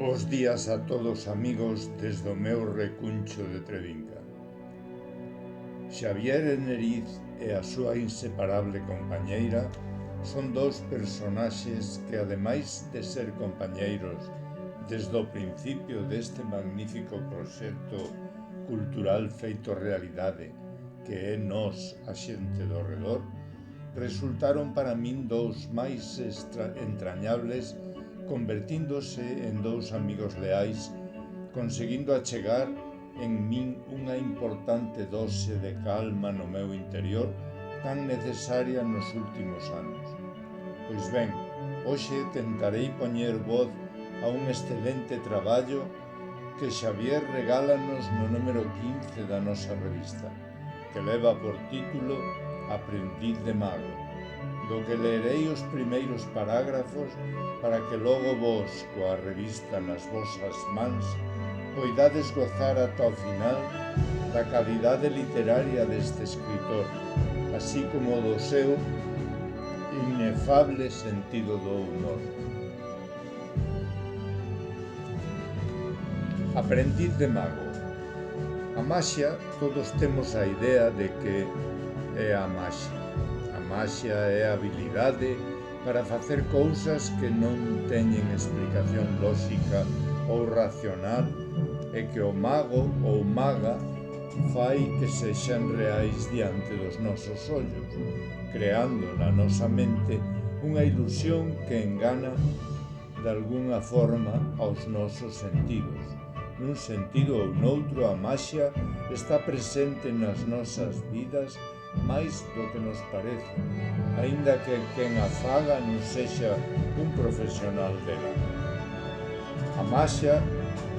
Bos días a todos amigos desde o meu recuncho de Trevinca. Xavier Eneriz e a súa inseparable compañeira son dous personaxes que, ademais de ser compañeiros desde o principio deste magnífico proxecto cultural feito realidade que é Nós, a xente do redor, resultaron para min dous máis entrañables, convertíndose en dous amigos leais, conseguindo achegar en min unha importante dose de calma no meu interior tan necesaria nos últimos anos. Pois ben, hoxe tentarei poñer voz a un excelente traballo que Xavier regálanos no número 15 da nosa revista, que leva por título Aprendiz de Mago, do que leerei os primeiros parágrafos para que logo vos, coa revista nas vosas mans, poidades gozar ata o final da calidade literaria deste escritor, así como do seu inefable sentido do humor. Aprendiz de Mago. A maxia, todos temos a idea de que é a maxia. A maxia é a habilidade para facer cousas que non teñen explicación lóxica ou racional e que o mago ou maga fai que sexan reais diante dos nosos ollos, creando na nosa mente unha ilusión que engana de algunha forma aos nosos sentidos. Nun sentido ou noutro, a maxia está presente nas nosas vidas máis do que nos parece, aínda que quen a faga non sexa un profesional dela. A maxia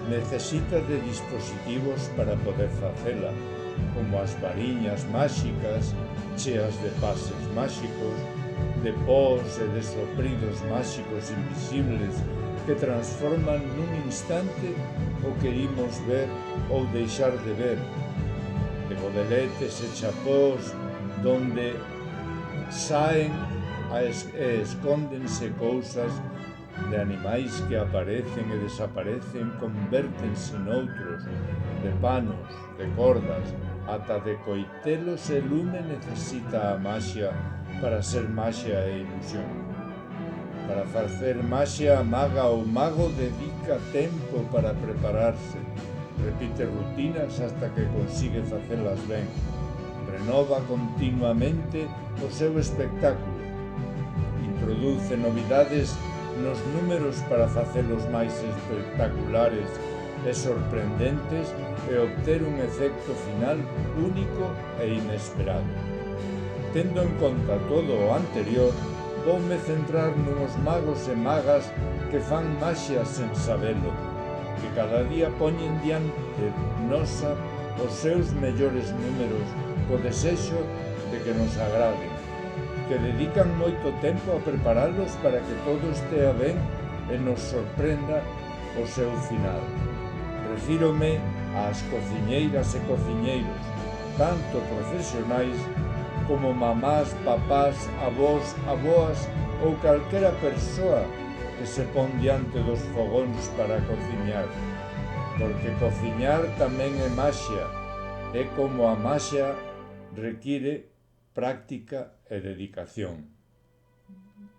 necesita de dispositivos para poder facela, como as variñas máxicas, cheas de pases máxicos, de pós e de sopridos máxicos invisibles que transforman nun instante o que imos ver ou deixar de ver, de bodeletes e chapós donde saen e escóndense cousas, de animais que aparecen e desaparecen, convértense noutros, de panos, de cordas, ata de coitelos e lume necesita a maxia para ser maxia e ilusión. Para facer maxia, a maga ou mago dedica tempo para prepararse, repite rutinas hasta que consigue facelas ben, renova continuamente o seu espectáculo, introduce novidades nos números para facelos máis espectaculares e sorprendentes e obter un efecto final único e inesperado. Tendo en conta todo o anterior, voume centrar nuns magos e magas que fan maxia sen sabelo, que cada día poñen diante nosa os seus mellores números co desexo de que nos agraden, que dedican moito tempo a preparalos para que todo estea ben e nos sorprenda o seu final. Refírome ás cociñeiras e cociñeiros, tanto profesionais como mamás, papás, avós, avoas ou calquera persoa que se pon diante dos fogóns para cociñar, porque cociñar tamén é maxia, é como a maxia require práctica e dedicación.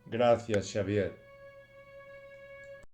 Gracias, Xavier.